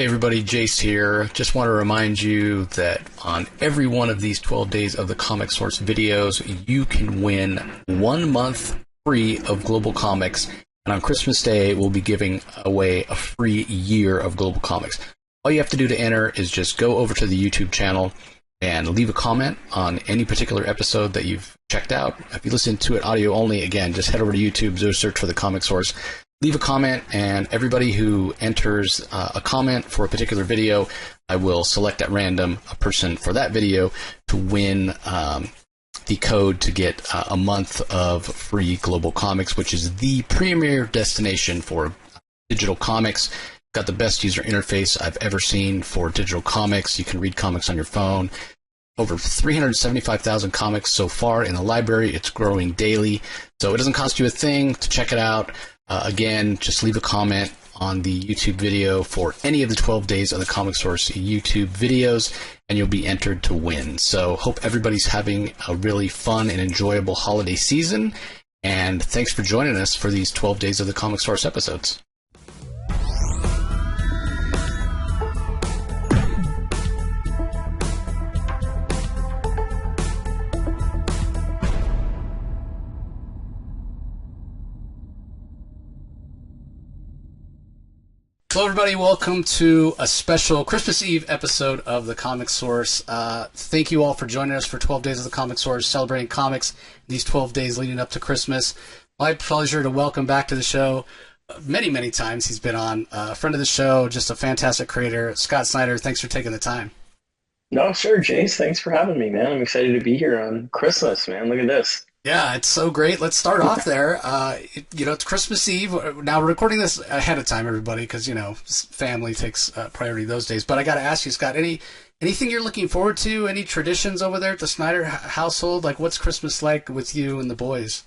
Hey everybody, Jace here. Just want to remind you that on every one of these 12 days of the Comic Source videos, you can win 1 month free of Global Comics. And on Christmas Day, we'll be giving away a free year of Global Comics. All you have to do to enter is just go over to the YouTube channel and leave a comment on any particular episode that you've checked out. If you listen to it audio only, again, just head over to YouTube, do a search for the Comic Source. Leave a comment, and everybody who enters a comment for a particular video, I will select at random a person for that video to win the code to get a month of free Global Comics, which is the premier destination for digital comics. Got the best user interface I've ever seen for digital comics. You can read comics on your phone. Over 375,000 comics so far in the library. It's growing daily, so it doesn't cost you a thing to check it out. Again, just leave a comment on the YouTube video for any of the 12 days of the Comic Source YouTube videos, and you'll be entered to win. So hope everybody's having a really fun and enjoyable holiday season, and thanks for joining us for these 12 days of the Comic Source episodes. Hello, everybody. Welcome to a special Christmas Eve episode of the Comic Source. Thank you all for joining us for 12 days of the Comic Source, celebrating comics these 12 days leading up to Christmas. My pleasure to welcome back to the show many times. He's been on, a friend of the show, just a fantastic creator, Scott Snyder. Thanks for taking the time. No, sure, Jace. Thanks for having me, man. I'm excited to be here on Christmas, man. Look at this. Yeah, it's so great. Let's start off there. It's Christmas Eve. Now, we're recording this ahead of time, everybody, because, family takes priority those days. But I got to ask you, Scott, anything you're looking forward to? Any traditions over there at the Snyder household? Like, what's Christmas like with you and the boys?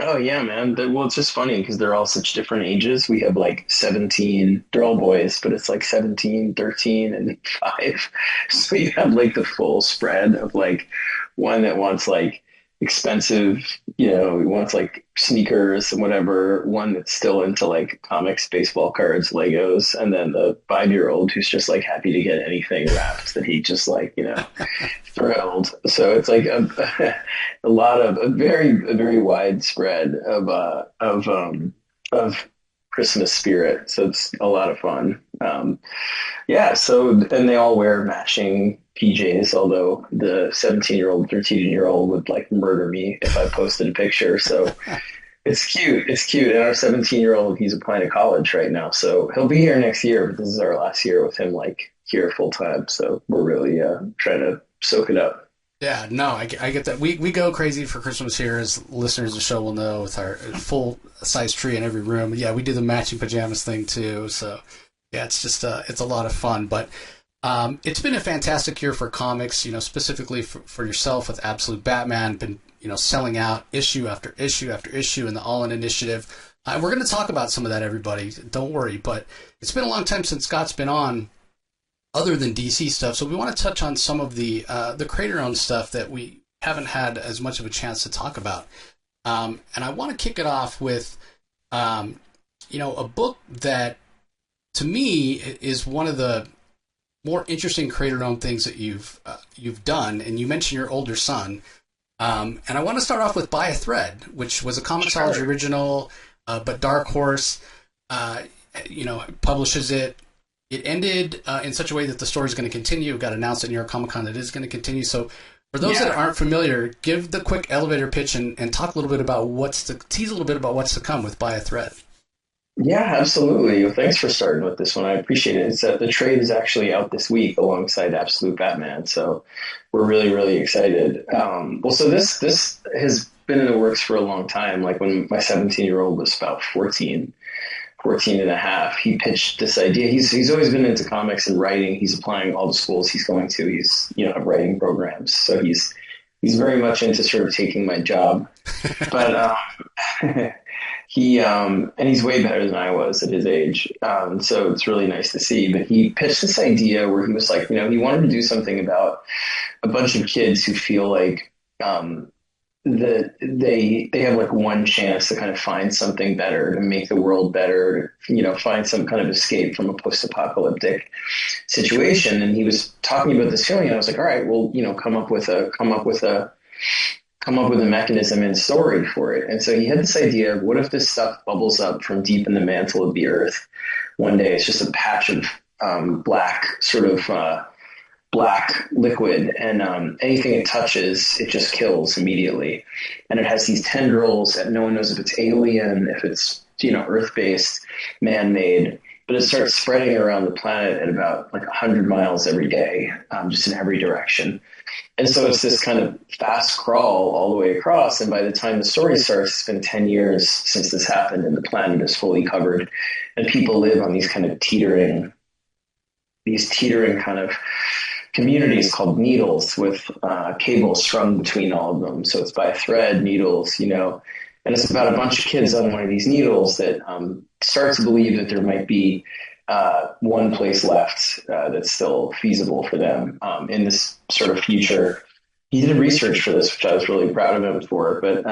Oh, yeah, man. Well, it's just funny because they're all such different ages. We have like 17, they're all boys, but it's like 17, 13, and 5. So you have like the full spread of like one that wants like expensive, he wants like sneakers and whatever, one that's still into like comics, baseball cards, Legos, and then the 5-year-old who's just like happy to get anything wrapped that he just like, thrilled. So it's like a very wide spread of Christmas spirit. So it's a lot of fun. And they all wear matching PJs, although the 17-year-old, 13-year-old would like murder me if I posted a picture. So it's cute. It's cute. And our 17-year-old, he's applying to college right now. So he'll be here next year, but this is our last year with him like here full time. So we're really trying to soak it up. Yeah, no, I get that. We go crazy for Christmas here, as listeners of the show will know, with our full-size tree in every room. Yeah, we do the matching pajamas thing, too. So, yeah, it's just it's a lot of fun. But it's been a fantastic year for comics, specifically for yourself with Absolute Batman. Been, selling out issue after issue after issue in the All-In Initiative. We're going to talk about some of that, everybody. Don't worry. But it's been a long time since Scott's been on, other than DC stuff, so we want to touch on some of the creator-owned stuff that we haven't had as much of a chance to talk about. And I want to kick it off with, a book that, to me, is one of the more interesting creator-owned things that you've done. And you mentioned your older son. And I want to start off with By a Thread, which was a Comixology original, but Dark Horse, publishes it. It ended in such a way that the story is going to continue. It got announced at New York Comic Con that it is going to continue. So for those that aren't familiar, give the quick elevator pitch and talk a little bit about tease a little bit about what's to come with By a Thread. Yeah, absolutely. Well, thanks for starting with this one. I appreciate it. The trade is actually out this week alongside Absolute Batman. So we're really, really excited. So this has been in the works for a long time. Like when my 17-year-old was about 14 and a half, he pitched this idea. He's always been into comics and writing. He's applying all the schools he's going to. He's, have writing programs. So he's very much into sort of taking my job, but, and he's way better than I was at his age. So it's really nice to see, but he pitched this idea where he was like, he wanted to do something about a bunch of kids who feel like, that they have like one chance to kind of find something better, to make the world better, find some kind of escape from a post-apocalyptic situation. And he was talking about this feeling, and I was like, all right, well, come up with a mechanism and story for it. And so he had this idea of, what if this stuff bubbles up from deep in the mantle of the earth one day? It's just a patch of black, sort of black liquid, and anything it touches, it just kills immediately. And it has these tendrils that no one knows if it's alien, if it's earth-based, man-made, but it starts spreading around the planet at about like 100 miles every day, just in every direction. And so it's this kind of fast crawl all the way across. And by the time the story starts, it's been 10 years since this happened, and the planet is fully covered, and people live on these kind of teetering kind of communities called needles, with cables strung between all of them. So it's by a thread, needles, and it's about a bunch of kids on one of these needles that start to believe that there might be one place left that's still feasible for them in this sort of future. He did research for this, which I was really proud of him for. But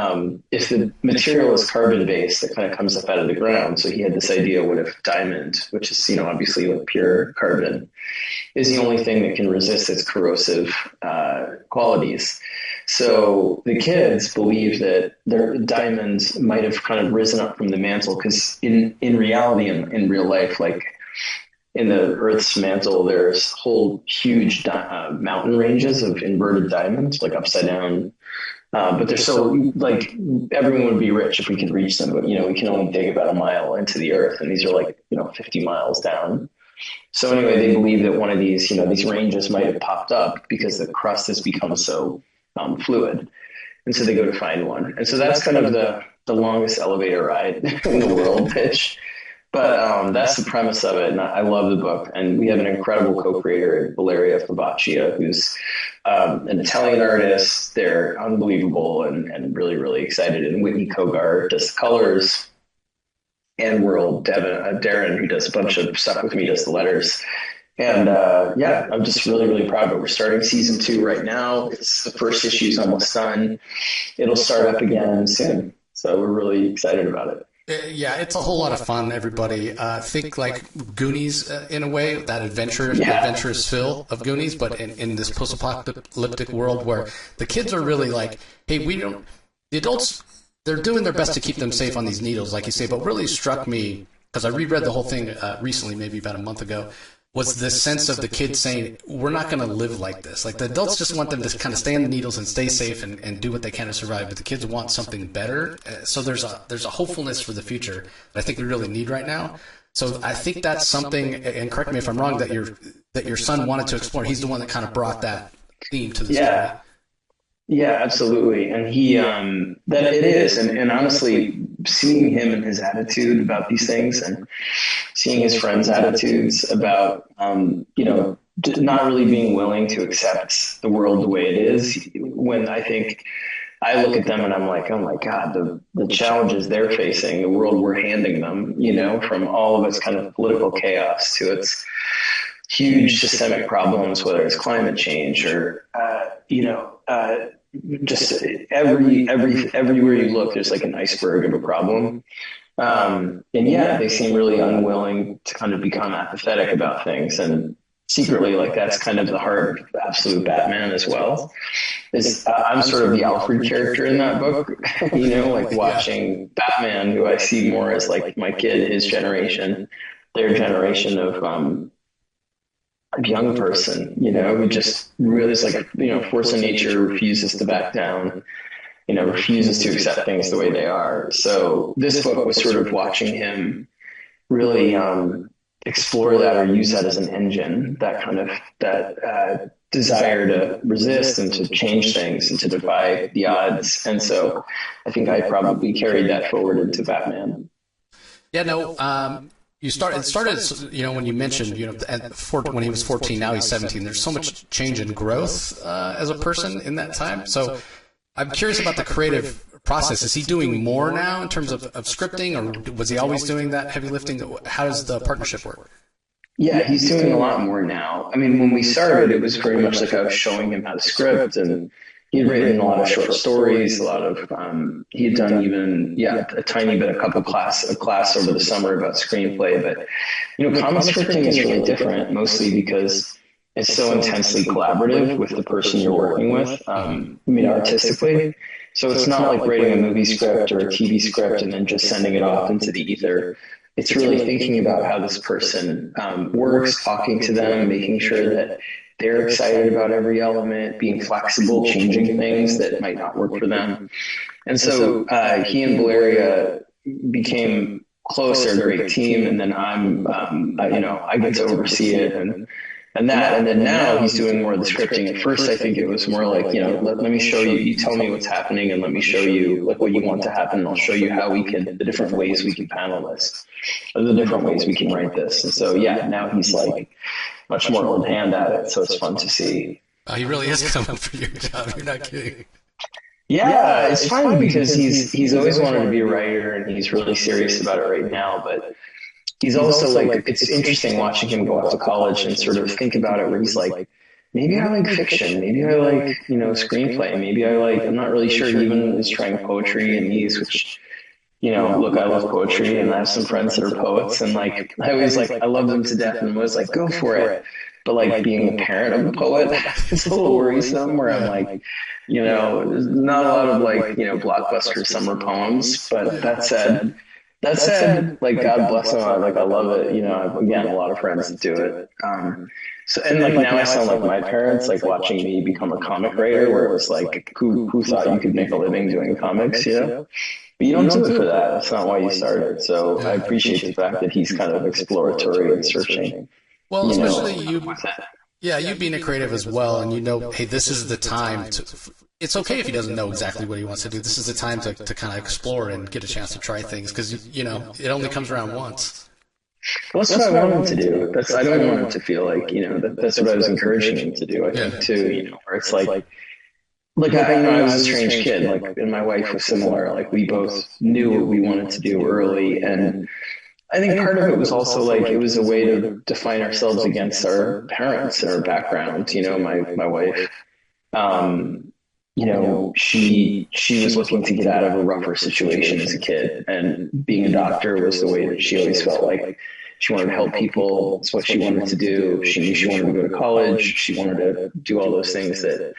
if the material is carbon-based, it kind of comes up out of the ground. So he had this idea: what if diamond, which is obviously like pure carbon, is the only thing that can resist its corrosive qualities? So the kids believe that their diamonds might have kind of risen up from the mantle, because in reality, in real life, like in the Earth's mantle, there's whole huge mountain ranges of inverted diamonds, like upside down. But they're so, like, everyone would be rich if we could reach them. But, we can only dig about a mile into the Earth, and these are like, 50 miles down. So anyway, they believe that one of these, these ranges might have popped up because the crust has become so fluid. And so they go to find one. And so that's kind of the longest elevator ride in the world pitch. But that's the premise of it, and I love the book. And we have an incredible co-creator, Valeria Fabaccia, who's an Italian artist. They're unbelievable and really, really excited. And Whitney Kogar does the colors, and World Darren, who does a bunch of stuff with me, does the letters. And I'm just really, really proud of it. We're starting season 2 right now. It's the first issue is almost done. It'll start up again soon. So we're really excited about it. Yeah, it's a whole lot of fun, everybody. Think like Goonies in a way, that adventurous feel of Goonies, but in this post-apocalyptic world where the kids are really like, hey, the adults, they're doing their best to keep them safe on these needles, like you say, but what really struck me, because I reread the whole thing recently, maybe about a month ago, was this sense of the kids saying, we're not going to live like this. Like, the adults just want them to kind of stay on the needles and stay safe and do what they can to survive, but the kids want something better. So there's a hopefulness for the future that I think we really need right now. So I think that's something, and correct me if I'm wrong, that your son wanted to explore. He's the one that kind of brought that theme to the story. Yeah, absolutely. And he, that it is. And honestly, seeing him and his attitude about these things, and seeing his friends' attitudes about, not really being willing to accept the world the way it is, when I think I look at them and I'm like, oh my God, the challenges they're facing, the world we're handing them, from all of its kind of political chaos to its huge systemic problems, whether it's climate change or, just everywhere you look, there's like an iceberg of a problem. They seem really unwilling to kind of become apathetic about things. And secretly, like, that's kind of the heart of absolute Batman as well. I'm sort of the Alfred character in that book, watching Batman, who I see more as like my kid, his generation, their generation of young person, who just really is like, force of nature, refuses to back down, refuses to accept things the way they are. So this book was sort of watching him really explore that, or use that as an engine, that kind of desire to resist and to change things and to defy the odds. And so I think I probably carried that forward into Batman. Yeah, no, it started, when you mentioned, when he was 14, now he's 17. There's so much change and growth as a person in that time. So I'm curious about the creative process. Is he doing more now in terms of scripting, or was he always doing that heavy lifting? How does the partnership work? Yeah, he's doing a lot more now. I mean, when we started, it was very much like I was showing him how to script, and He had written a lot of short stories, a lot of he had done even a tiny bit, a class over the summer about screenplay. But comic scripting is really different, mostly because it's so intensely collaborative with the person you're working with. Artistically. So it's not like writing a movie script or a TV script and then just sending it off into the ether. It's really thinking about how this person works, talking to them, making sure that they're excited about every element, being flexible, changing things that might not work for them. And so he and Valeria became close. They're a great team. And then I get to oversee it and then now he's doing more of the scripting. At first, I think it was more like, let me show you, you tell me what's happening and let me show you like what you want to happen. And I'll show you how the different ways we can panel this, or the different ways we can write this. And so, now he's like much more old hand at it. So it's fun to see. Oh, he really is coming for your job. You're not kidding. Yeah, it's fun because he's always wanted to be a writer and he's really serious about it right now. But he's also like, it's interesting watching him go off to college and sort of think about it where he's like, maybe I like fiction, maybe I like, screenplay, maybe I'm not really sure. He even is trying poetry and which, look, I love poetry and I have some friends that are poets and like, I always I love them to death and I'm always like, go for it. But like being a parent of a poet, it's a little worrisome where I'm like, there's not a lot of like, blockbuster summer poems, but that said, like God bless them, I love it. I've, again, a lot of friends that do it. So and like now I sound like my parents, like watching me become a comic writer, where it was like, who thought you could make a living doing comics, But you don't do it for that. That's not why you started. So I appreciate the fact that he's kind of exploratory and searching. Well, especially you being a creative as well, and hey, this is the time to. It's okay if he doesn't know exactly what he wants to do. This is the time to kind of explore and get a chance to try things because it only comes around once. Well, that's what I want him to do. I don't want him to feel like that's what I was encouraging him to do. I think too, where it's like I was a strange kid, and my wife was similar. Like we both knew what we wanted to do early, and I think part of it was also like it was a way to define ourselves against our parents and our background. My wife. She was looking to get out of a rougher situation as a kid, and being a doctor was the way that she always felt like she wanted to help people. It's what she wanted to do. She knew she wanted to go to college. She wanted to do all those things that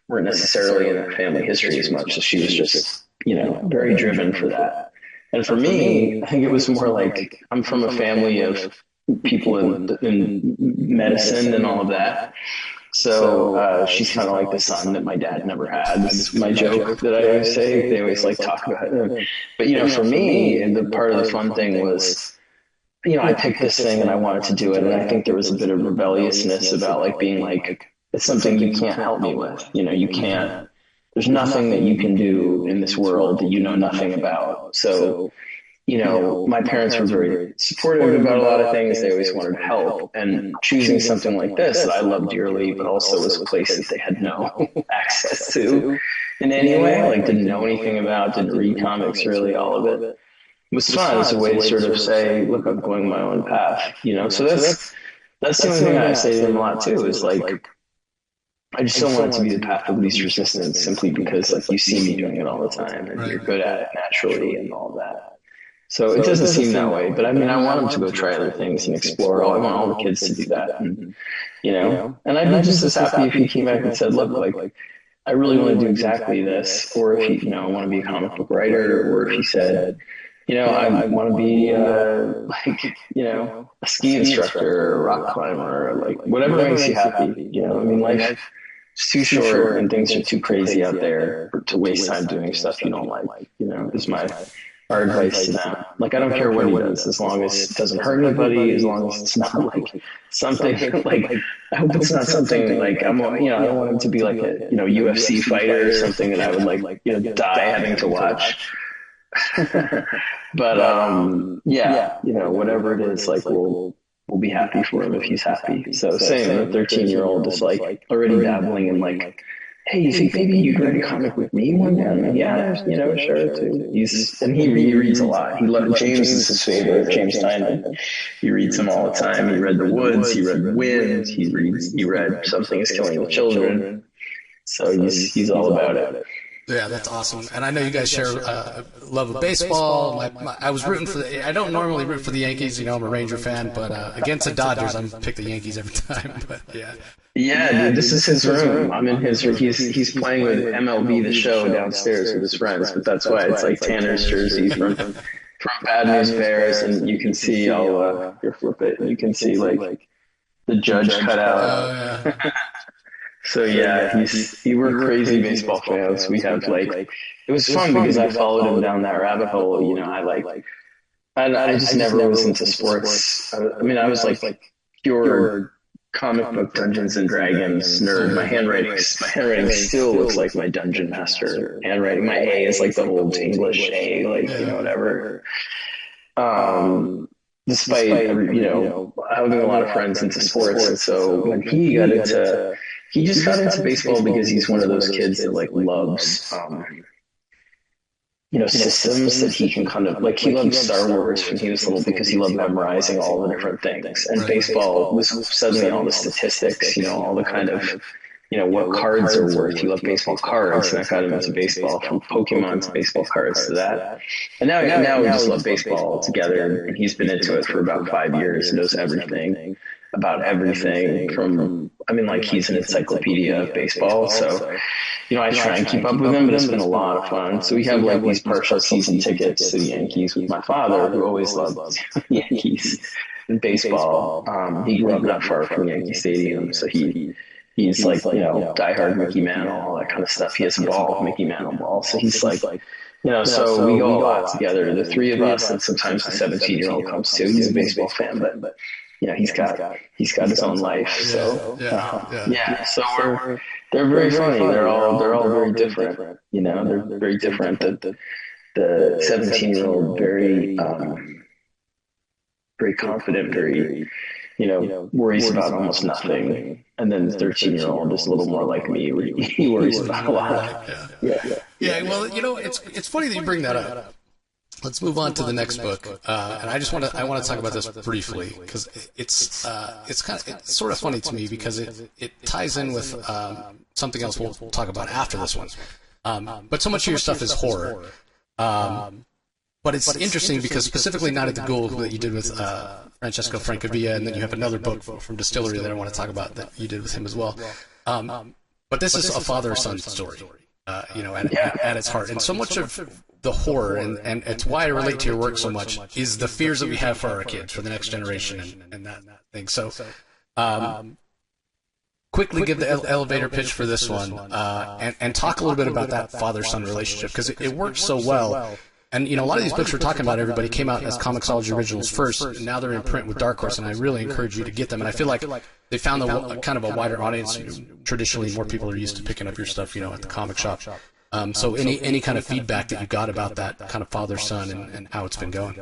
weren't necessarily in her family history as much. So she was just, very driven for that. And for me, I think it was more like I'm from a family of people in medicine and all of that. So she's kind of like the son that my dad never had. This is my joke that I always say. They always talk about it. But for me, the part of the fun thing was, I picked this thing and I wanted to do it, and I think there was a bit of rebelliousness about being like, it's something you can't help me with. You can't. There's nothing that you can do in this world that you know nothing about. So. My parents were very supportive about a lot of things. They always wanted to help. And choosing something like this that I love dearly, but also was a place that they had no access to in any way, didn't know anything about, didn't read comics, really, all of it. It was fun as a way to sort of say, look, I'm going my own path, So that's the only thing I say to them a lot, too, is I just don't want it to be the path of least resistance simply because, you see me doing it all the time and you're good at it naturally and all that. So it doesn't seem that way, but I want them to go try other things and explore. I want all the kids to do that, and and I'd be just as happy if he came back and said, "Look, I really want to do exactly this," or if he, I want to be a comic book writer, or if he said, I want to be a ski instructor, or a rock climber, or whatever makes you happy. Life is too short, and things are too crazy out there to waste time doing stuff you don't like. Is our advice to them. I don't care what he does, as long as it doesn't hurt anybody, as long as it's not something I hope it's not something I don't want him to be a UFC fighter or something that I would die having to watch. But whatever it is, we'll be happy for him if he's happy. So same, the 13-year-old is already dabbling in hey, you think maybe you could write a comic with me one day? I'm yeah, sure. Too. He reads a lot. James is his favorite, James Steinman. He reads them all the time. He read The Woods. He read Wind. He read Something is Killing the Children. So he's all about it. Yeah, that's awesome. And I know you guys share love of baseball. I was rooting for I don't normally root for the Yankees. You know, I'm a Ranger fan, but against the Dodgers, I'm pick the Yankees every time. But yeah. Yeah, dude, this is his room. I'm in his room. He's playing with MLB The Show downstairs with his friends, but that's why it's like Tanner's jersey from Bad News Bears, and you can see here, flip it, and you can see like the Judge cut out. Oh, yeah. So yeah, we're crazy baseball fans. We have like, it was fun because I followed him down that rabbit hole. You know, I just never was into sports. I mean, I was like pure comic book Dungeons and Dragons nerd. My handwriting still looks like my Dungeon Master handwriting. My A is like the old English A, like, you know, whatever. Despite, you know, having a lot of friends into sports. And so when he just got into baseball because he's one of those kids that like loves, you know, systems that he can kind of like. He loved Star Wars when he was little because he loved memorizing all the different things. And baseball was suddenly all the statistics, you know, all the kind of, you know, what cards are worth. He loved baseball cards, and that got him into baseball, from Pokemon to baseball cards to that. And now we just love baseball together. And he's been into it for about 5 years, knows everything about everything from, I mean, like, he's an encyclopedia of baseball. So, you know, I try and keep up with him, but it's been a lot of fun. So we have like these partial season tickets to the Yankees with my father, who always loved Yankees and baseball. He grew up not far from Yankee Stadium, so he's like, you know, diehard Mickey Mantle, all that kind of stuff. He has a ball, Mickey Mantle ball. So he's like, you know, so we go a lot together, the three of us, and sometimes the 17-year-old comes too. He's a baseball fan, but you know, he's got his own life. So so they're very funny. They're all very different. You know, they're very different. The 17-year-old very very confident, very, you know, worries about almost nothing. And then the 13-year-old is a little more like me, where he worries about a lot. Yeah. Well, you know, it's funny that you bring that up. Let's move on to the next book, and I want to talk about this briefly because it's sort of funny to me because it ties in with something else we'll talk about after this one. But so much of your stuff is horror, but it's interesting because specifically Night at the Ghoul that you did with Francesco Francavilla, and then you have another book from Distillery that I want to talk about that you did with him as well. But this is a father-son story. You know, at its heart. And so much of the horror, and it's why I relate to your work so much, is the fears that we have for our kids, for the next generation, and that thing. So, quickly give the elevator pitch for this one, and talk a little bit about that father-son relationship, because it works so well. And, you know, a lot of these books we're talking about, everybody came out as Comixology originals first, and now they're in print with Dark Horse, and I really encourage you to get them. And I feel like they found kind of a wider audience. You know, traditionally, more people are used to picking up your stuff, you know, at the comic shop. So any kind of feedback that you got about that kind of father-son and how it's been going?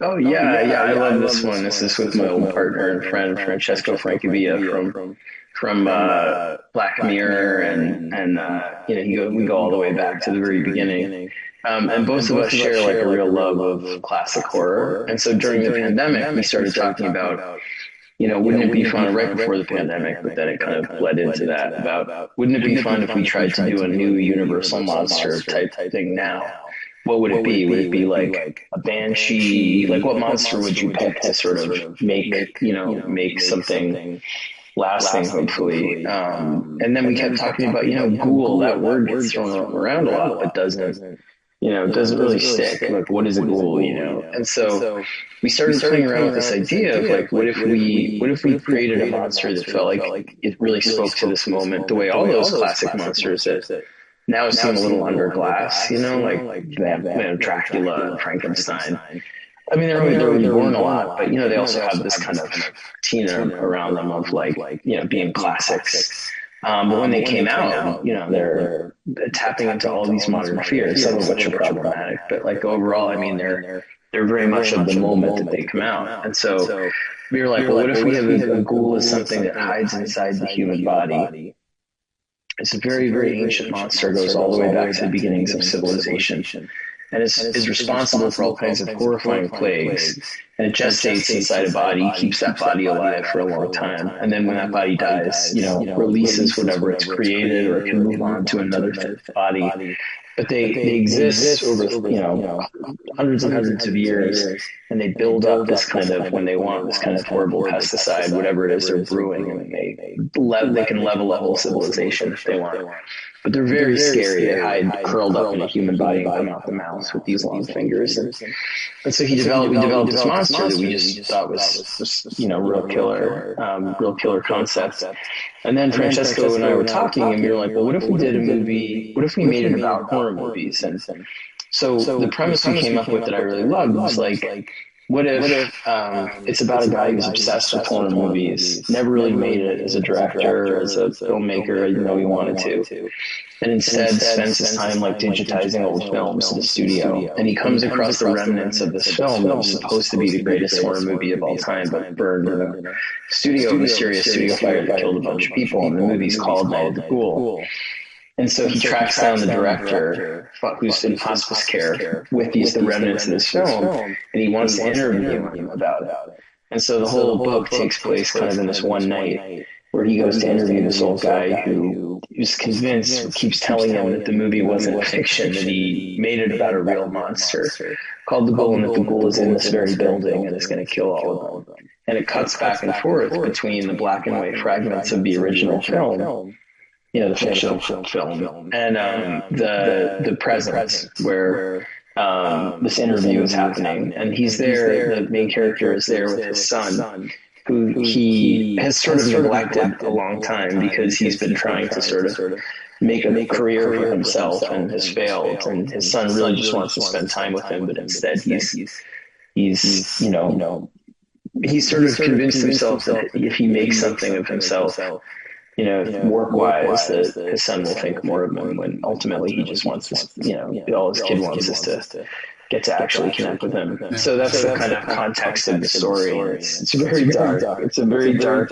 Oh, yeah, I love this one. This is with my old partner and friend, Francesco Francavilla from Black Mirror, and you know, we go all the way back to the very beginning. And both of us share like a real love of classic horror. And so during the pandemic, we started talking about, you know, wouldn't it be fun, right before the pandemic, but then it kind of bled into that, about wouldn't it be fun if we tried to do a new Universal monster type thing now? What would it be? Would it be like a banshee? Like, what monster would you pick to sort of make something lasting, hopefully? And then we kept talking about, you know, ghoul. That word gets thrown around a lot, but doesn't really stick. Like, what is a ghoul, you know? And so we started playing around with this idea of like, what if we created a monster that felt like it really spoke to this moment, the way all those classic monsters that now seem a little under glass, you know, like Dracula and Frankenstein. I mean, they're reborn a lot, but, you know, they also have this kind of patina around them of like, you know, being classics. But when they came out, you know, they're tapping into all these modern fears, some of which are problematic. But like overall, I mean, they're very much of the moment that they come out. And so we were like, well, what if we have a ghoul as something that hides inside the human body? It's a very, very ancient monster, goes all the way back to the beginnings of civilization. and is responsible for all kinds of horrifying plagues. And it gestates inside a body, keeps that body alive for a long time. And then when that body dies, releases whatever it's created, or it can move on to another body. But they exist over, hundreds and hundreds of years, and they build up this kind of, when they want this kind of horrible pesticide, whatever it is they're brewing, and they can level a whole civilization if they want. But they're very scary. They hide curled up in a human body and come out the mouth with these long fingers. And so we developed this monster that we just thought was real killer concept. And then Francesco and I were talking, and we were like, well, what if we did a movie? What if we made it about horror movies? And so the premise we came up with that I really loved was like, what if it's about a guy who's obsessed with horror movies, never really made it as a director or as a filmmaker, even though he wanted to, and instead spends his time like digitizing old films in the studio, and he comes across the remnants of this film that was supposed to be the greatest horror movie of all time, but burned in a mysterious studio fire that killed a bunch of people, and the movie's called Night of the Ghoul. And so he tracks down the director, who's in hospice care, with the remnants of this film, and he wants to interview him about it. And so the whole book takes place kind of in this one night, where he goes to interview this old guy who is convinced, keeps telling him that the movie wasn't fiction, that he made it about a real monster called the Ghoul, and that the Ghoul is in this very building and is going to kill all of them. And it cuts back and forth between the black and white fragments of the original film, the fictional film, and the present, where this interview is happening, and he's there. The main character is there with his son, who he has sort of neglected a long time because he's been trying to sort of make a career for himself and has failed. And his son really just wants to spend time with him, but instead he's sort of convinced himself that if he makes something of himself, work-wise, that his son will think more of him, when ultimately he just wants to, all his kid wants is to get to actually connect with him. So that's the kind of context of the story. It's very dark. It's a very dark,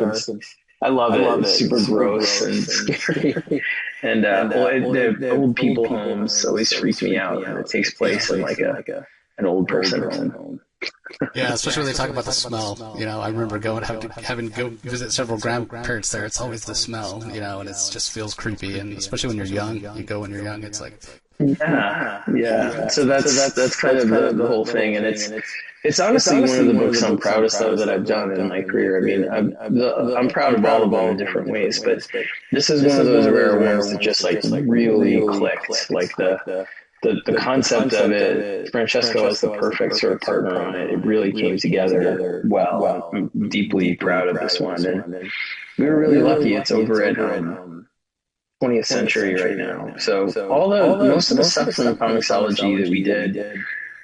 I love it. It's super gross and scary. And the old people homes always freak me out, and it takes place in like an old person home. Yeah, especially when they talk about the smell. I remember having to go visit several grandparents there. It's always the smell, and it just feels creepy. And especially when you're young, it's like, yeah. So that's kind of the whole thing, and it's honestly one of the books I'm proudest of that I've done in my career. I mean, I'm proud of all of them in different ways, but this is one of those rare ones that just like really clicked. Like the concept of it, Francesco as the perfect sort of partner on it. It really came together well. I'm deeply proud of this one, and we were really lucky. It's over at 20th Century right now. So most of the stuff from the Comixology that we did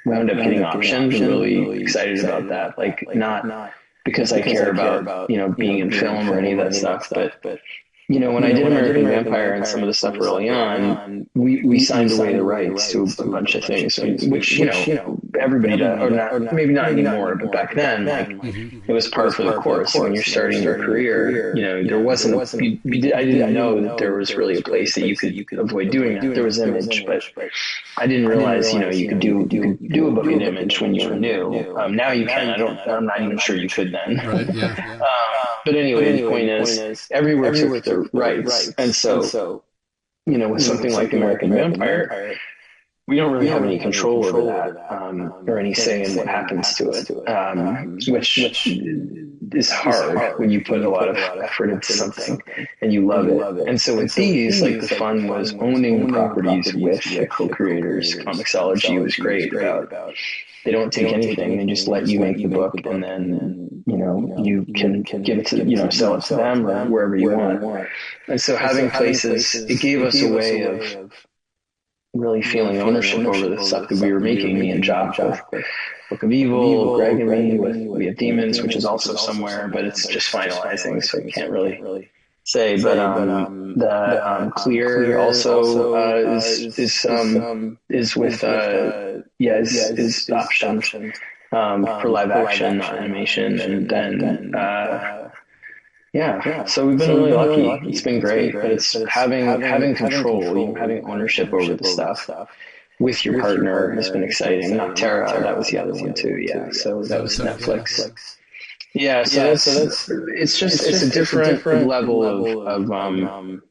wound up getting optioned. I'm really excited about that. Like, not because I care about being in film or any of that stuff, but when I did American Vampire and some of the stuff early on, we signed away the rights to a bunch of things, which everybody does, or maybe not anymore, but back then, it was par for the course. When you're starting your career, there wasn't. I didn't know that there was really a place that you could avoid doing that. There was Image, but I didn't realize you could do a book in Image when you were new. Now you can. I'm not even sure you could then. Right, yeah. But anyway, the point is, everywhere took their rights. And so, with something like American Vampire, we don't really have any control over that, or any say in what happens to it, which is hard when you put a lot of effort into something and you love it. And so with these, like, the fun was owning the properties with the co-creators. Comixology was great about they don't take anything, they just let you make the book, and then you can give it to sell it to them or wherever you want. And so having places, it gave us a way of really feeling ownership over the stuff that we were making, me and Jock, with Book of Evil, Greg and me with We Have Demons, which is also somewhere, but it's just finalizing, so we can't really say. But the Clear also is with is optioned for live action, not animation, and then so we've been really lucky. It's been great, but it's having control, having ownership over the stuff. with your partner has been exciting. Noctera, that was the other one too. Yeah, so that was Netflix. Yeah, so it's a different level of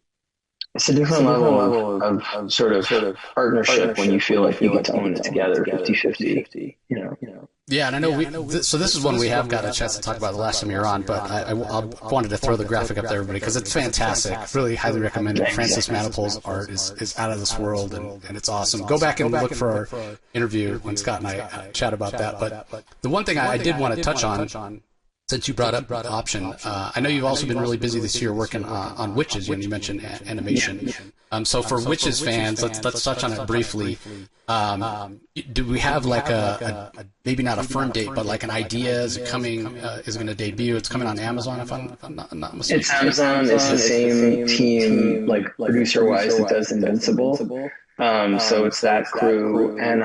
it's a different level of sort of partnership when you feel like you get to own it together, 50-50, you know. Yeah, and I know so this is one we have got a chance to talk about the last time you were on, but I wanted to throw the graphic up there, everybody, because it's fantastic. Really highly recommend it. Francis Manipold's art is out of this world, and it's awesome. Go back and look for our interview when Scott and I chat about that. But the one thing I did want to touch on, since you brought up option, I know you've also been really busy this year working on Wytches when you mentioned animation. So for Wytches fans, let's touch on it briefly. Do we have like a maybe not a firm date, but like an idea? Is it coming? Is it going to debut? It's coming on Amazon, if I'm not mistaken. It's Amazon. It's the same team, like producer-wise, that does Invincible. So it's that crew, and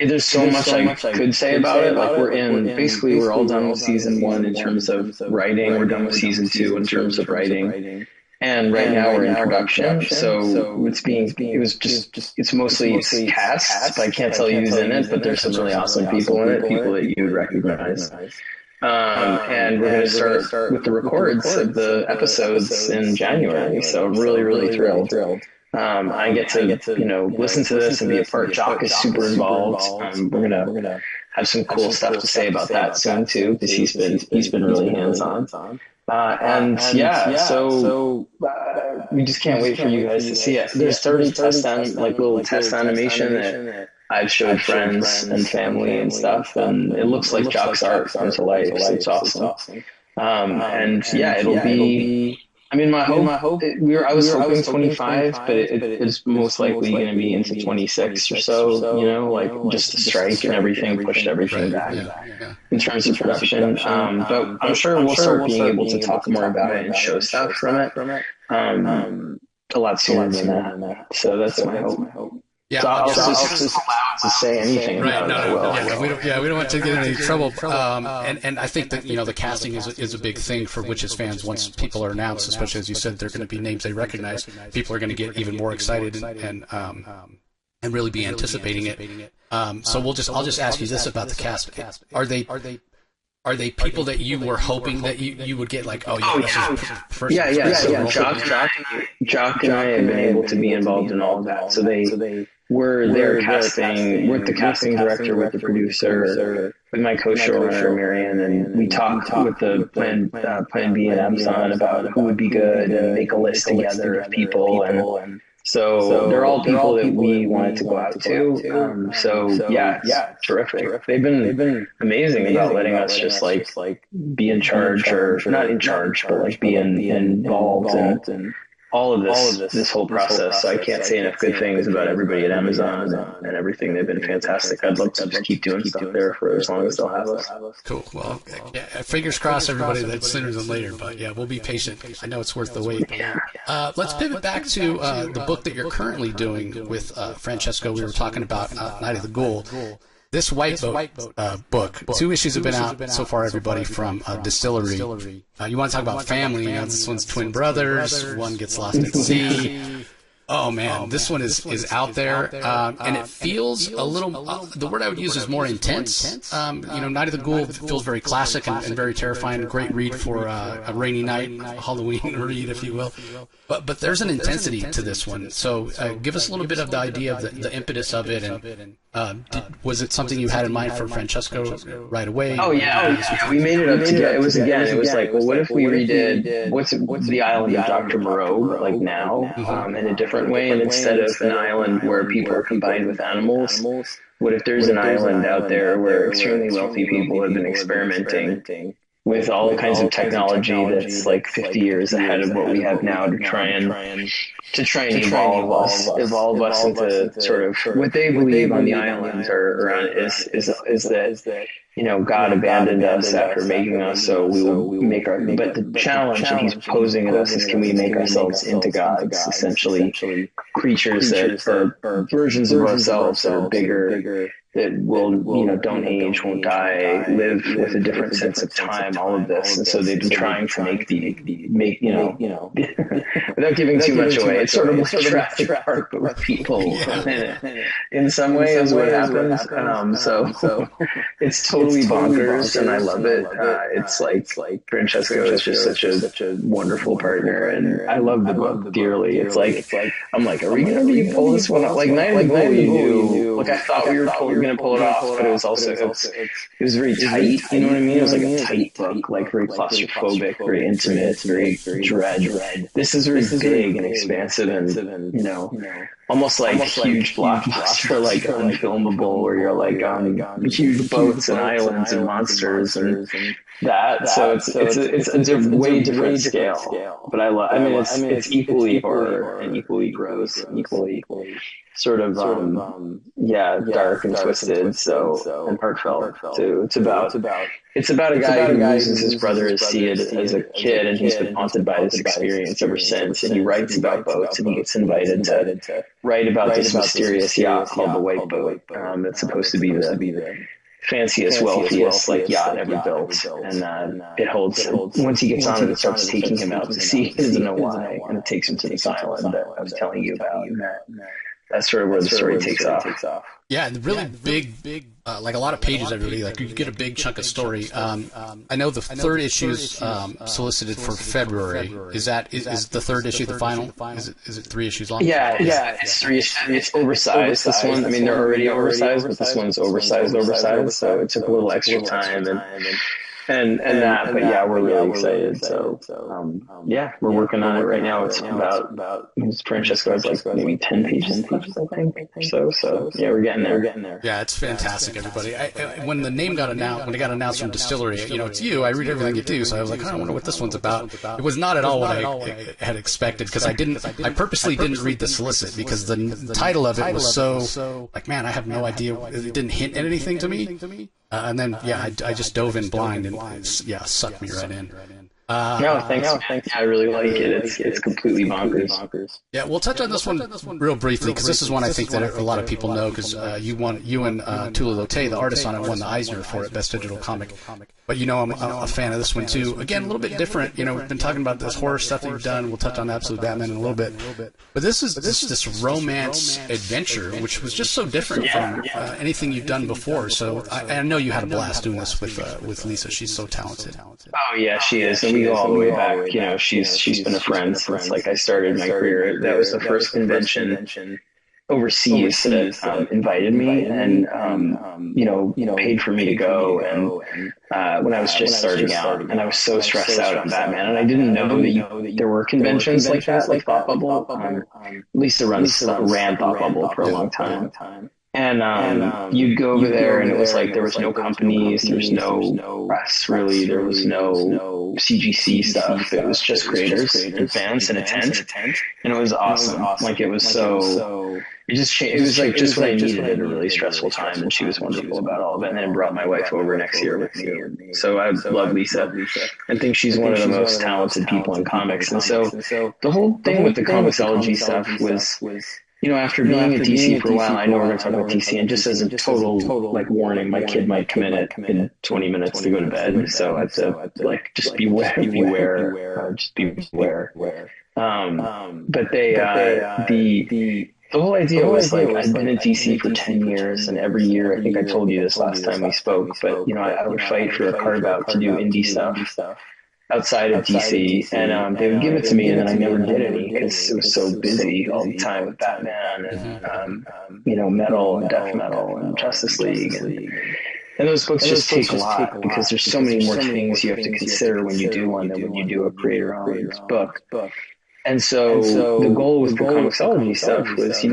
there's so much I could say about it. Like we're all done with season 1 in terms of writing. We're done with season 2 in terms of writing. And right now we're in production. So it's mostly cast. I can't tell you who's in it, but there's some really awesome people in it, people that you would recognize. And we're going to start with the records of the episodes in January. So I'm really, really thrilled. I get to listen to this and be a part. Jock is super involved. We're gonna have some cool stuff to say about that soon too, because he's been really hands on. So we just can't wait for you guys to see it. There's 30 little test animation that I've showed friends and family and stuff, and it looks like Jock's art come to life. So it's awesome. It'll be. I mean, I was hoping 25, but it's most likely going to be into 26 or so, just the strike and everything pushed everything back in terms of production. But I'm sure we'll start being able to talk more about it and show stuff from it a lot sooner than that. So that's my hope. Yeah, so I'll just allowed to say anything. Right? We don't want to get in any trouble. And I think that the casting is a big thing for Wytches fans. Once people are announced, especially as you said, they're going to be names they recognize. People are going to get even more excited and really be anticipating it. So I'll just ask you this about the cast. Are they people that you were hoping that you would get first? Yeah. Jock and I have been able to be involved in all of that. So we're there casting with the casting director, with the producer, with my co-showrunner Marianne, and we talked with the Plan B and Amazon about who would be good and make a list together of people and. So they're all people that we wanted to go out to. Terrific. They've been amazing about letting us just be in charge, or not in charge, but be involved in all of this whole process. So I can't say enough good things about everybody at Amazon and everything. They've been fantastic. I'd love to just keep doing stuff there for as long as they'll have us. Cool. Well, fingers crossed, everybody, that's sooner than later. But we'll be patient. I know it's worth the wait. Let's pivot back to the book that you're currently doing with Francesco. We were talking about Night of the Ghoul. This White Boat book, 2 issues have been out so far, everybody, from Distillery. You want to talk about family? This one's twin brothers. One gets lost at sea. Oh man, this one is out there, and it feels a little. The word I would use is more intense. Night of the Ghoul feels very classic and very terrifying. Great read for a rainy night, Halloween read, if you will. But there's an intensity to this one. So give us a little bit of the idea of the impetus of it, and was it something you had in mind for Francesco right away? Oh yeah, we made it up together. It was like, well, what if we redid what's the island of Dr. Moreau now in a different way, and instead of an island where people are combined with animals, what if there's an island out there where extremely wealthy people have been experimenting with all kinds of technology that's 50 years ahead of what we have now to try and evolve us into sort of what they believe on the island is that God abandoned us after making us, so we will make but the challenge that he's posing at us is, can we make ourselves into gods, essentially creatures that are versions of ourselves that are bigger that will, don't age, won't die, live with a different sense of time, all of this. And so they've been trying to make, without giving too much away, it's sort of like Jurassic Park, but with people in some way is what happens. So it's totally bonkers, and I love it. It's like Francesco is just such a wonderful partner, and I love the book dearly. It's like, I'm like, are we going to pull this one off? Like Night of the Ghoul, you knew, like I thought we were going to pull it off, but it was also, it was very tight, you know what I mean? It was like a tight book, like very claustrophobic, very intimate, very dread. This is very big and expansive and, almost like huge blockbuster, like unfilmable, where you're like on huge boats and islands and monsters and that. So it's a way different scale. But I mean, it's equally horror and equally gross and equally sort of dark and twisted, and heartfelt too. It's about a guy who loses his brother at sea as a kid, and he's been haunted by this experience ever since. And he writes about boats, and he gets invited to write about this mysterious yacht called the White Boat. It's supposed to be the fanciest, wealthiest yacht ever built, and it holds. Once he gets on it, it starts taking him out to sea. He doesn't know why, and it takes him to this island that I was telling you about. That's sort of where the story takes off. Yeah, and really big, like a lot of pages every like you get a big chunk of story. I know the third issue's solicited for February. Is the third issue the final? Is it 3 issues long? Yeah, it's 3 issues. It's oversized. This one, I mean, they're already oversized, but this one's oversized. So it took a little extra time and that, but yeah, we're really excited. So, we're working on it right now. It's about Francesco has like maybe 10 pages, I think. So yeah, we're getting there. Yeah, it's fantastic, everybody. When the name got announced, when it got announced from Distillery, it's you. I read everything you do, so I was like, I wonder what this one's about. It was not at all what I had expected, because I purposely didn't read the solicit, because the title of it was so like, man, I have no idea. It didn't hint at anything to me. And then, I just dove in blind and, sucked me right in. No, thanks. I really like it. It's completely bonkers. Yeah, we'll touch on this one real briefly, because this is one I think that a lot of people know, because you and Tula Lotay, the artist on it, won the Eisner for it, Best Digital Comic. But I'm a fan of this one too. Again, a little bit different. We've been talking about this horror stuff that you've done. We'll touch on Absolute Batman in a little bit. But this is this romance adventure, which was just so different from anything you've done before. So I know you had a blast doing this with Lisa. She's so talented. Oh yeah, she is, and we go all the way back. She's been a friend since I started my career. That was the first convention overseas that invited me and paid for me to go, and when I was just starting out, and I was so stressed out on Batman, and I didn't know that there were conventions like that, like Thought Bubble. Lisa ran Thought Bubble for a long time. And you'd go over there, and it was like there was no companies, there was no press, really, there was no CGC stuff. It was just creators and fans in a tent, and it was awesome. Like, it was so. It was like just what I needed at a really stressful time, and she was wonderful about all of it. And then brought my wife over next year with me. And so I love Lisa and think she's one of the most talented people in comics. And so the whole thing with the Comixology stuff was, after being at DC for a while, I know we're going to talk about DC, and just as a total warning, my kid might come in 20 minutes to go to bed. So I have to just beware. But the whole idea was I'd been at DC for 10 years, and every year, I think I told you this last time we spoke, but I would fight for a carve out to do indie stuff outside of DC, and they would give it to me, and then I never did any because it was so busy all the time with Batman and metal and death metal and Justice League, and those books just take a lot because there's so many more things you have to consider when you do one than when you do a creator-owned book. And so the goal with the Comixology stuff was,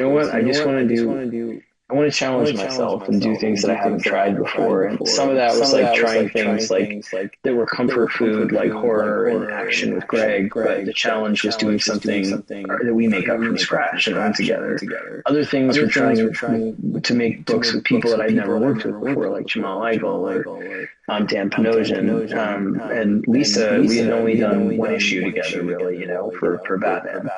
I want to challenge myself and do things that I haven't tried before. And some of that was trying things that were comfort food, like horror and action with Greg. But the challenge was doing something that we make up from scratch and own together. Other things were trying to make books with people that I'd never worked with before, like Jamal Igle Dan Panosian, and Lisa. We had only done one issue together, really, for Batman.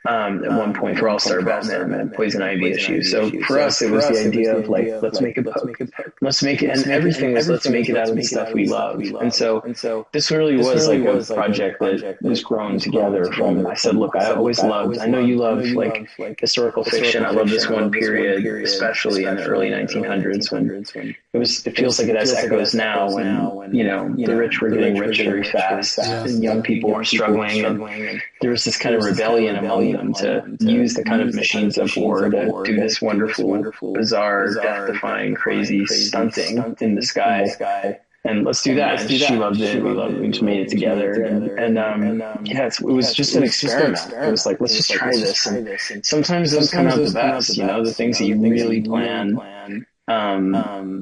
At one point for All-Star Batman and Poison Ivy issue. So for us, it was the idea of like, let's make a book. Let's make it, and everything was, let's make it out of the stuff we love. And so this really was like a project that was grown together from, I said, look, I always loved, I know you love like historical fiction. I love this one period, especially in the early 1900s when it feels like it has echoes now when, the rich were getting rich very fast and young people were struggling, and there was this kind of rebellion among them to use the kind of machines of war to do this wonderful, bizarre, death-defying, crazy stunting in the sky. And let's do that. And she loved it. We just made it together. And it was just an experiment. It was like, let's just try this. And sometimes those come out the best, the things that you really plan.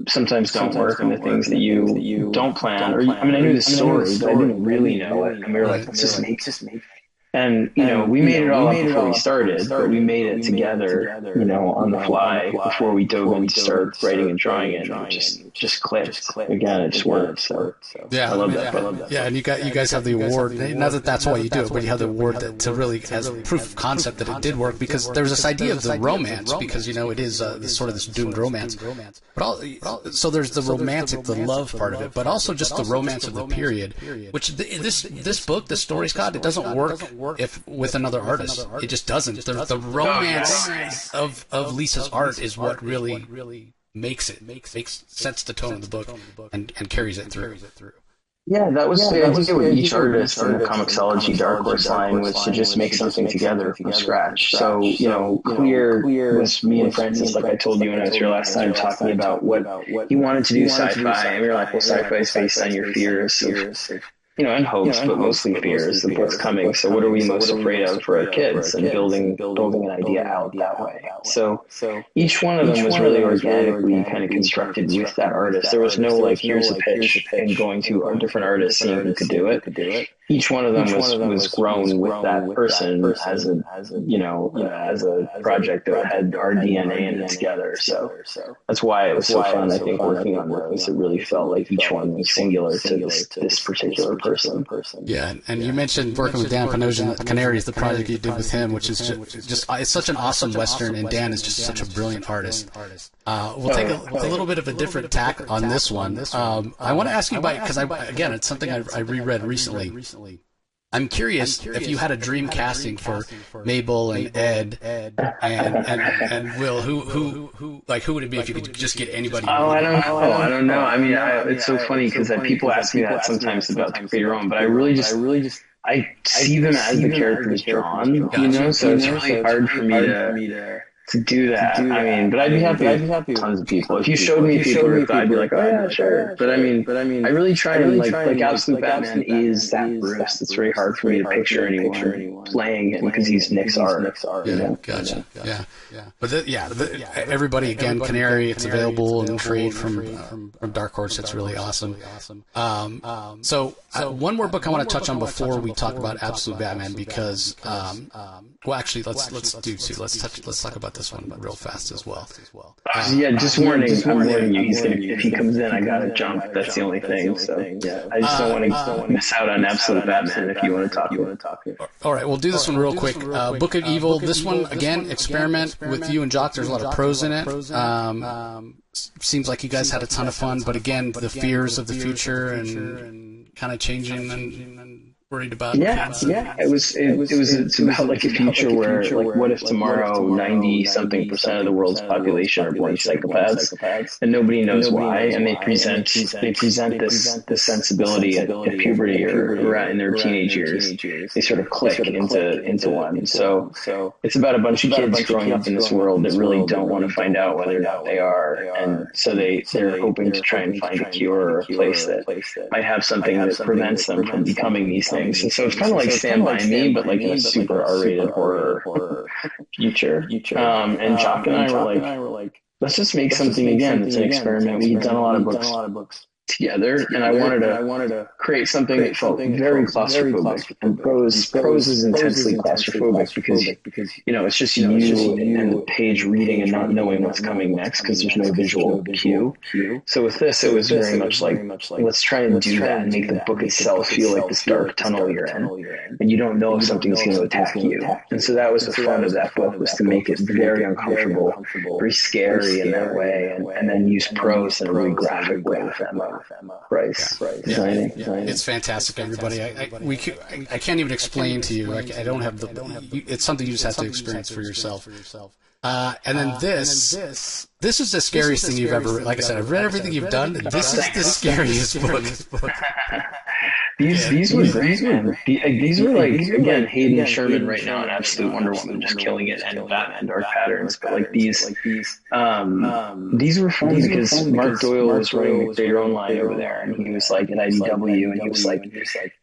Sometimes don't work, and the things that you don't plan. Or I knew the story, but I didn't really know it. And we were like, let's just make it. And, we made it all up before we started, but we made it together, on the fly before we dove in to start writing and drawing it. And it just clicked. Again, it just worked. So yeah, I love that. Yeah, and you guys have the award. Not that that's why you do it, but you have the award to really as proof of concept that it did work, because there's this idea of the romance, because it is this sort of this doomed romance. But so there's the romantic, the love part of it, but also just the romance of the period, which this book, the story, Scott, it doesn't work if with another artist. It just doesn't. The romance of Lisa's art is what really makes sets the tone of the book and carries it through. Yeah, that was the idea with each artist in the Comixology Dark Horse line, was to just make something together from scratch. So, Clear was me and Francis, like I told you when I was here last time, talking about what he wanted to do sci-fi. And we were like, well, sci-fi is based on your fears of and hopes, but mostly fears. The book's coming, so what are we most afraid of for our kids? And building an idea out that way. So each one of them was really organically kind of constructed with that artist. There was no like, here's a pitch and going to a different artist seeing who could do it. Each one of them was grown with that person as a project that had our DNA in it together. So that's why it was so fun, I think, working on those. It really felt like each one was singular to this particular person. Yeah, and you mentioned working with Dan Panosian. Canary is the project you did with him, which is just it's such an awesome Western, and Dan is just such a brilliant artist. We'll take a little bit of a different tack on this one. I want to ask you about, because again, it's something I reread recently. I'm curious if you had a dream casting for Mabel and Ed and Will. Who would it be if you could just get anybody? I don't know. It's so funny because people ask me that sometimes about the creator own, but I really just I see them as the characters drawn, so it's really hard for me to do that. But I'd be happy tons of people. If you showed me people, I'd be like, oh yeah, sure. But I really try and like Absolute Batman is that Bruce. It's very hard for me to picture anyone playing him because he's Nick's art. Gotcha. Yeah. But everybody, again, Canary, it's available in trade from Dark Horse. It's really awesome. So one more book I want to touch on before we talk about Absolute Batman, because actually let's do two. Let's talk about this one real fast as well. Just warning. I'm warning you. If he comes in, I gotta jump. That's the only thing. So I just don't want to miss out on Absolute Batman. If you want to talk. All right, we'll do this one real quick. Book of Evil. This one again, experiment with you and Jock. There's a lot of prose in it. Seems like you guys had a ton of fun, but again, the fears of the future and kind of changing and worried about kids. It's about like a future where like, what if tomorrow 90-something% of the world's population are born psychopaths and nobody knows why, and they present this sensibility at puberty or in their teenage years. They sort of click into one. So it's about a bunch of kids growing up in this world that really don't want to find out whether or not they are, and so they're hoping to try and find a cure or a place that might have something that prevents them from becoming these things. And so it's kind of like Stand By Me, but like a super R-rated horror future. And Jock and I were like, let's just make something again. It's an experiment. We've done a lot of books together, and I wanted to create something that felt very claustrophobic. And prose is intensely claustrophobic because it's just you and the page reading and not knowing what's coming next because there's no visual cue. So with this, it was very much like let's try and do that and make the book itself feel like this dark tunnel you're in, and you don't know if something's going to attack you. And so that was the fun of that book, was to make it very uncomfortable, very scary in that way, and then use prose in a really graphic way with Emma Rice designing. It's fantastic, everybody. I can't even explain to you. I don't have it's something you just have to experience for yourself. And then this is the scariest thing you've ever. Like I said, I've read everything you've done. This is the scariest book. These were great, man. These were like, again, Hayden Sherman right now, an absolute Wonder Woman, just killing it, and Batman Dark Patterns. But like these were fun because Mark Doyle was running the Create Your Own line over there, and he was like at IDW, and he was like,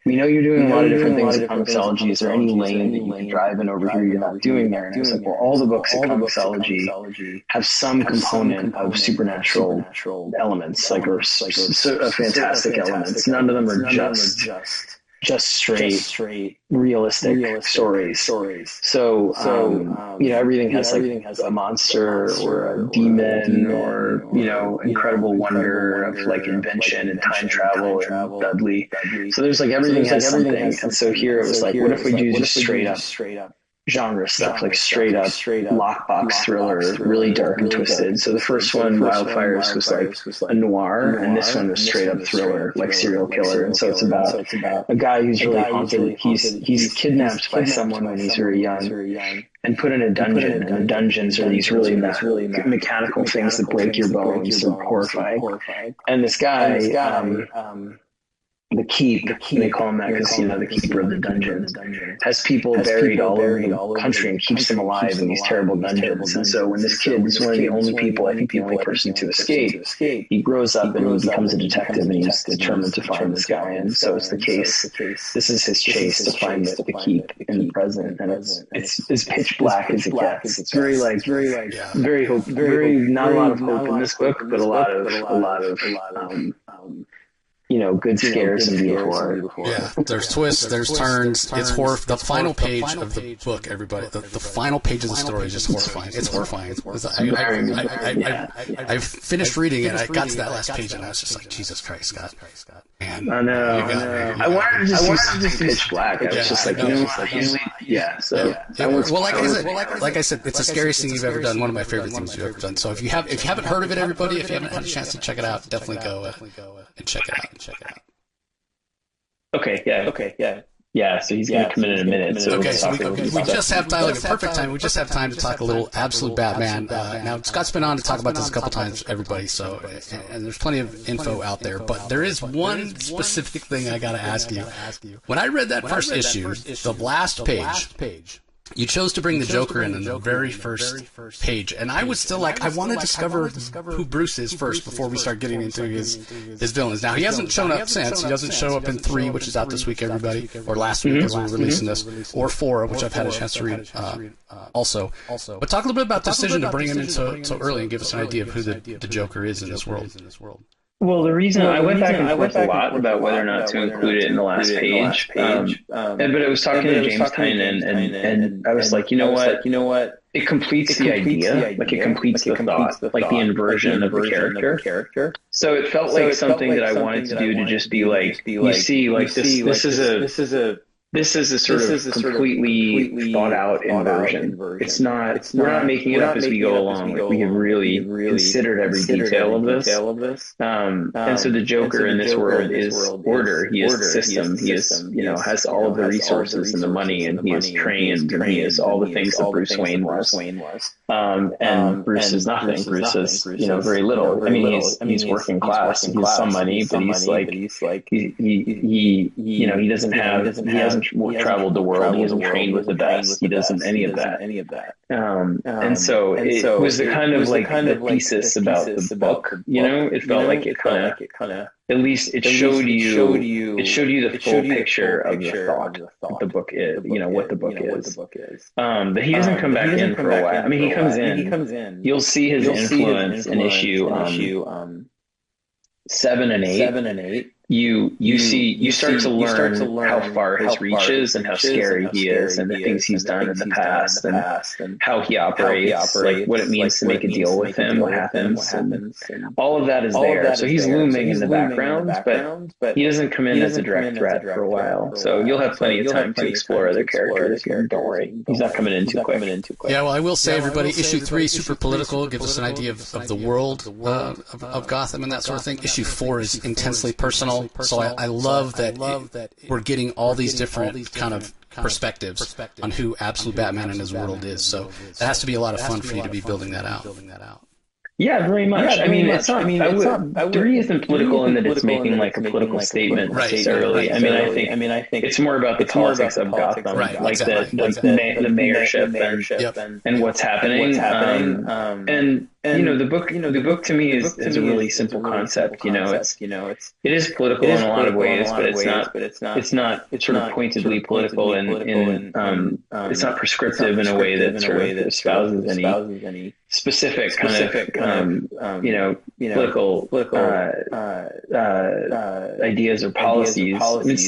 we know you're doing a lot of different things in comicsology. Is there any lane that you can drive in over here you're not doing there? And I was like, well, all the books in comicsology have some component of supernatural elements, like or fantastic elements. None of them are just straight realistic stories. So everything has a monster or a demon or incredible wonder of like invention and time travel and Dudley. So there's like everything has something. And so here it was like, what if we do just straight up genre stuff, like straight up lockbox thriller, really dark and twisted. So the first one, Wildfires, was like a noir, and this one was straight up thriller, like serial killer. And so it's about a guy who's really haunted. He's kidnapped by someone when he's very young and put in a dungeon, and the dungeons are these really mechanical things that break your bones. They're horrifying. And this guy, the keep, they call him that because the keeper of the dungeons has people buried all over the country and keeps them alive in these terrible dungeons. And so when this kid is one of the only people, I think the only person to escape, he grows up and he becomes a detective, and he's determined to find this guy. And so it's the case. This is his chase to find the keep in the present, and it's as pitch black as it gets. It's very not a lot of hope in this book, but a lot of good scares and beautiful art. Yeah, there's twists, there's turns. It's horror. The final page of the book, everybody. The final page of the story is just horrifying. It's horrifying. I finished reading it. I got to that last page, and I was just like, Jesus Christ, Scott. Man, I know. I wanted to just pitch black. I was just like, Well, like I said, it's the scariest thing you've ever done. One of my favorite things you've ever done. So if you haven't heard of it, everybody, if you haven't had a chance to check it out, definitely go and check it out. Okay, yeah. So he's going to come in a minute. So we just have time, like a perfect time. We just have time to talk a little absolute Batman. Now, Scott's been on to talk about this a couple times, everybody. So, and there's plenty of info out there, but there is one specific thing I got to ask you. When I read that first issue, the last page. You chose to bring the Joker in the very first page, and I was still like, I want to discover who Bruce is first before we start getting into his villains. Now, he hasn't shown up since. He doesn't show up in 3, which is out this week, everybody, or last week as we're releasing this, or 4, which I've had a chance to read also. But talk a little bit about the decision to bring him in so early and give us an idea of who the Joker is in this world. Well, the reason I went back and forth a lot about whether or not to include it in the last page, but I was talking to James Tynan, and I was like, you know what? It completes the idea, like it completes the thought, like the inversion of the character. So it felt like something that I wanted to do to just be like, you see, like this is a sort of completely thought out inversion. It's not. We're not making it up as we go along. Like we have really considered every detail of this. And so the Joker in this world is order. He is the system. He is has all of the resources and the money, and he is trained, and he is all the things that Bruce Wayne was. And Bruce is nothing. Bruce is very little. I mean, he's working class. He has some money, but he doesn't have. He hasn't traveled the world. He hasn't trained with the best. He doesn't any of that. And so it was the kind of the thesis about the book. It felt like it kind of at least it showed you the full picture of the thought the book is. What the book is. But he doesn't come back in for a while. I mean, he comes in. You'll see his influence in issue 7 and 8, you start to learn how far his reach is and how scary he is and the things he's done in the past and how he operates, like what it means to make a deal with him, what happens, and all of that is there. So he's looming in the background, but he doesn't come in as a direct threat for a while. So you'll have plenty of time to explore other characters. Don't worry, he's not coming in too quick. Yeah, well, I will say, everybody, issue 3, super political, gives us an idea of the world of Gotham and that sort of thing. Issue 4 is intensely personal. So I love that we're getting all these different kind of perspectives on who absolute Batman in his world is. So that has to be a lot of fun for you to be building that out. Yeah, very much. I mean, it's not. 3 isn't political in that it's making like a political statement necessarily. I mean, I think it's more about the politics of Gotham, like the mayorship and what's happening. And the book to me is a really simple concept. It is political in a lot of ways, but it's not sort of pointedly political, and it's not prescriptive in a way that sort of espouses any specific kind of political ideas or policies.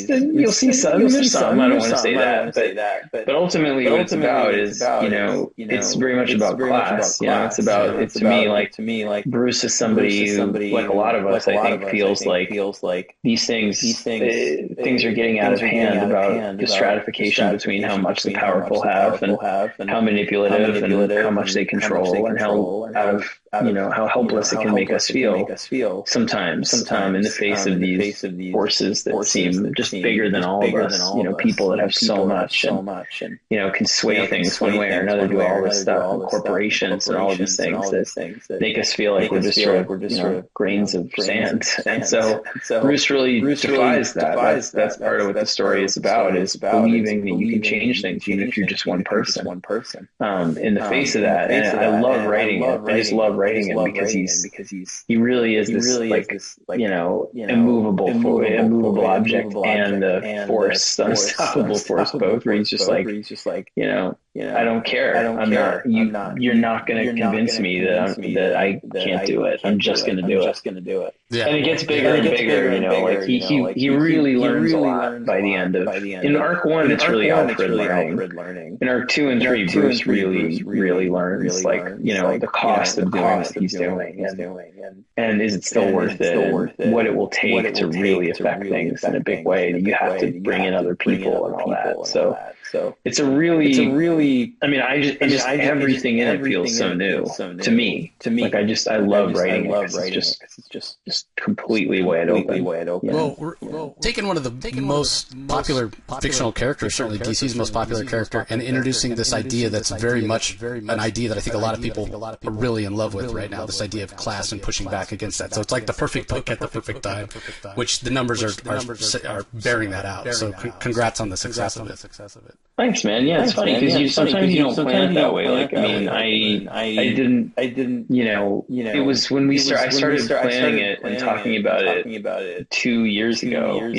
You'll see some. There's some. I don't want to say that, but ultimately, what it's about is it's very much about class. It's about to me like Bruce is somebody who, like a lot of us, I think, feels like these things are getting out of hand about the stratification between how much the powerful have and how manipulative and how much they control and how how helpless it can make us feel sometimes in the face of these forces that seem just bigger than all of us. People that have so much and can sway things one way or another, do all this stuff, and corporations and all of these things that make us feel like we're just sort of grains of sand. And so Bruce really defies that. That's part of what the story is about believing that you can change things even if you're just one person. In the face of that, and I love writing it. I just love writing it because he really is this immovable object and a force, unstoppable force both, where he's just like I don't care. You're not going to convince me that I can't do it. I'm just going to do it. Yeah. And it gets bigger and bigger. Like he really learns a lot by the end of. In arc 1, it's really Alfred learning. In arc 2 and 3, Bruce really learns the cost of doing what he's doing, and is it still worth it? And what it will take to really affect things in a big way. You have to bring in other people and all that. So it's a really. I mean, I just everything in it feels so new to me. Like I love writing it because it's just completely wide open. Well, we're taking one of the most popular fictional characters, certainly DC's most popular character, and introducing this idea that's very much an idea that I think a lot of people are really in love with right now. This idea of class and pushing back against that. So it's like the perfect book at the perfect time, which the numbers are bearing that out. So congrats on the success of it. Thanks, man. Yeah, it's funny because sometimes you don't plan it that way. Like, I mean, I didn't. It was when I started planning it and talking about it 2 years ago.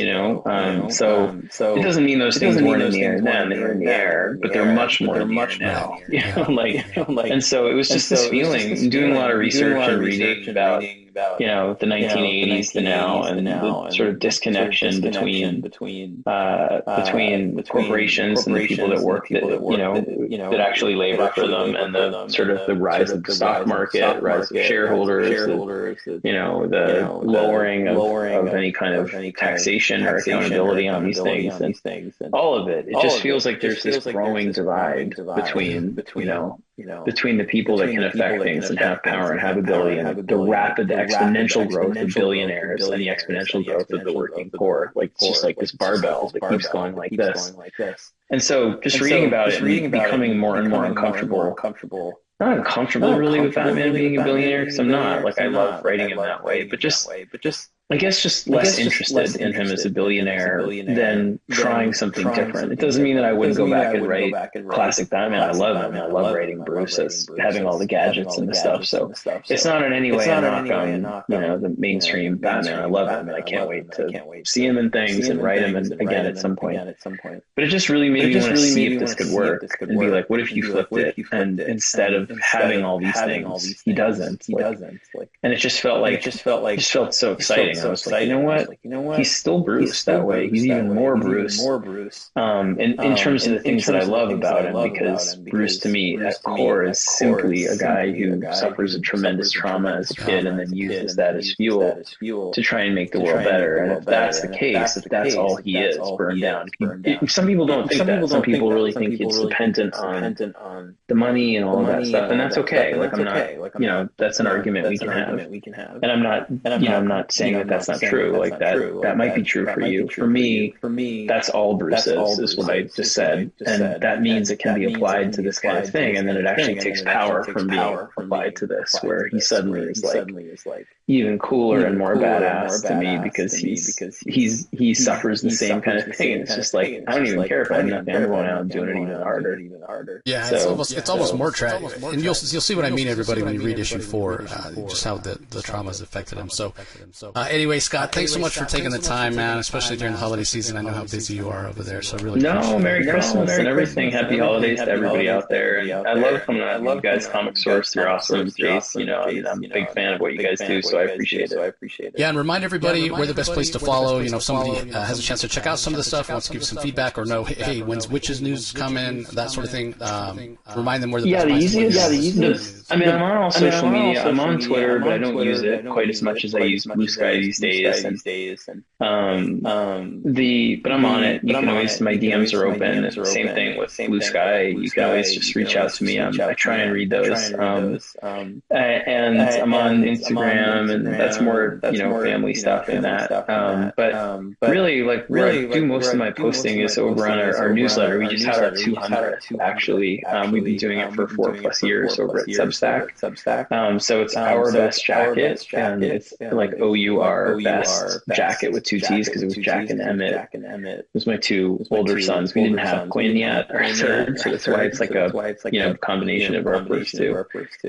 So it doesn't mean those things weren't in the air then; they were in the air, but they're much more in the air now. And so it was just this feeling, doing a lot of research and reading about the 1980s to now, and the sort of disconnection between corporations and the people that work that actually labor for them, and the sort of the rise of the stock market, rise of shareholders, the lowering of any kind of taxation or accountability on these things, and all of it. It just feels like there's this growing divide between the people that can affect things and have power and have ability, and the rapid exponential growth of billionaires and the exponential growth of the working poor. Like, it's just like this barbell that keeps going like this. And so just reading about it and becoming more and more uncomfortable. Not uncomfortable really with Batman being a billionaire, because I'm not. Like, I love writing him that way, but just I guess just less interested in him as a billionaire than trying something different. It doesn't mean that I wouldn't go back and write classic Batman. I love him. I love writing Bruce as having all the gadgets and the stuff. So it's not in any way a knock on, the mainstream Batman. I love him, and I can't wait to see him in things and write him again at some point. But it just really made me want to see if this could work and be like, what if you flipped it? And instead of having all these things, he doesn't. And it just felt so exciting. I was like, you know what? He's still Bruce that way. He's even more Bruce. In terms of the things that I love about him, because Bruce to me at core is simply a guy who suffers a tremendous trauma as a kid and then uses that as fuel to try and make the world better. And if that's the case, if that's all he is, burned down. Some people don't think that. Some people really think he's dependent on the money and all of that stuff, and that's okay. Like I'm not, that's an argument we can have. And I'm not saying that that's not true. Like that might be true for you. For me, that's all Bruce is what I just said, and that means it can be applied to this kind of thing, and then it actually takes power from being applied to this, where he suddenly is like even cooler and more badass to me because he suffers the same kind of thing. And it's just like, I don't even care if I have nothing. I'm going out and doing it even harder. Yeah, it's almost more tragic, and you'll see what I mean, everybody, when you read issue 4, just how the trauma has affected him. So anyway, Scott, thanks so much for taking the time, man, especially during the holiday season. I know how busy you are over there, so I really appreciate it. Merry Christmas and everything. Happy holidays to everybody out there. And I love coming out. I love you guys, Comic Source. You're awesome, Jace. I'm a big fan of what you guys do, so I appreciate it. Yeah, and remind everybody we're the best place to follow. If somebody has a chance to check out some of the stuff, wants to give some feedback, or know, hey, when's Wytches news coming, that sort of thing. Remind them where the best place to follow. The easiest. I mean, I'm on all social media. I'm on Twitter, but I don't use it quite as much as I use Blue Sky these days. But I'm on it. You can always, my DMs are open. Same thing with Blue Sky. You can always just reach out to me. I try and read those. And I'm on Instagram, and that's more, family stuff and that. But really, where I do most of my posting is over on our newsletter. We just had our 200th, actually. We've been doing it for 4+ years over at Substack. So it's Our Best Jacket, and it's like OUR Best Jacket with 2 T's, because it was Jack and Emmett. It was my 2 older sons. We didn't have Quinn yet, or third, so that's why it's like a combination of our first 2.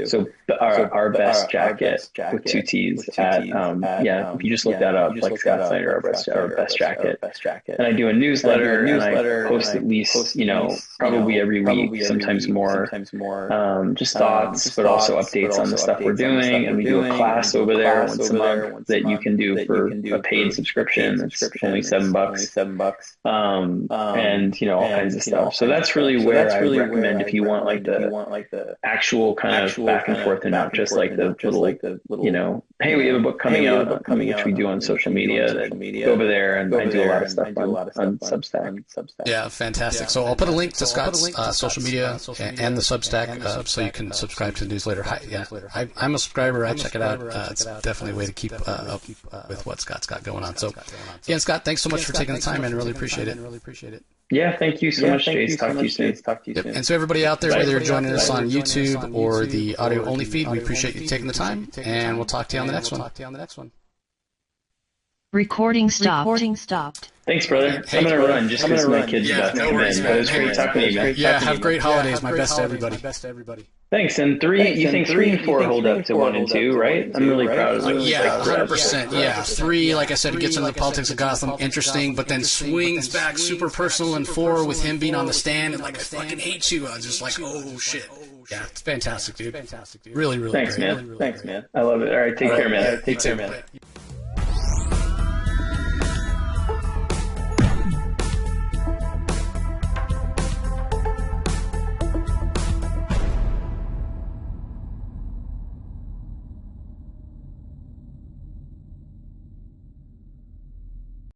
So our Best Jacket with 2 T's at if you just look that up, like Scott Snyder, our best jacket. And I do a newsletter, and I post at least, probably every week, sometimes more, just thoughts, but also updates on the stuff we're doing. And we do a class over there once a month that you can do for a paid subscription. It's only $7. And all kinds of stuff. So that's really where I recommend, if you want like the actual kind of back and forth, and not just like the little, hey, we have a book coming out, which we do on social media. Go over there, and I do a lot of stuff on Substack. Yeah, fantastic. So I'll put a link to Scott's social media and the Substack, so you can subscribe to the newsletter. I'm a subscriber. I check it out. It's definitely a way to keep up with what Scott's got going on. So, again, Scott, thanks so much for taking the time, man. I really appreciate it. Yeah, thank you so much, Jace. Talk to you soon. Yep. And so everybody out there, whether you're joining us on YouTube or the audio-only feed, we appreciate you taking the time, and we'll talk to you on the next one. Recording stopped. Thanks, brother. I'm going to run just because my kid's about to come in. But it was great talking to you, man. Yeah, have great holidays. My best to everybody. Thanks. And 3, you think 3 and 4 hold up to 1 and 2, right? I'm really proud of those. Yeah, 100%. Yeah, 3, like I said, gets into the politics of Gotham, interesting, but then swings back super personal in 4 with him being on the stand and like, I fucking hate you. I was just like, oh shit. Yeah, it's fantastic, dude. Really, really great. Thanks, man. I love it. All right, take care, man. Take care, man.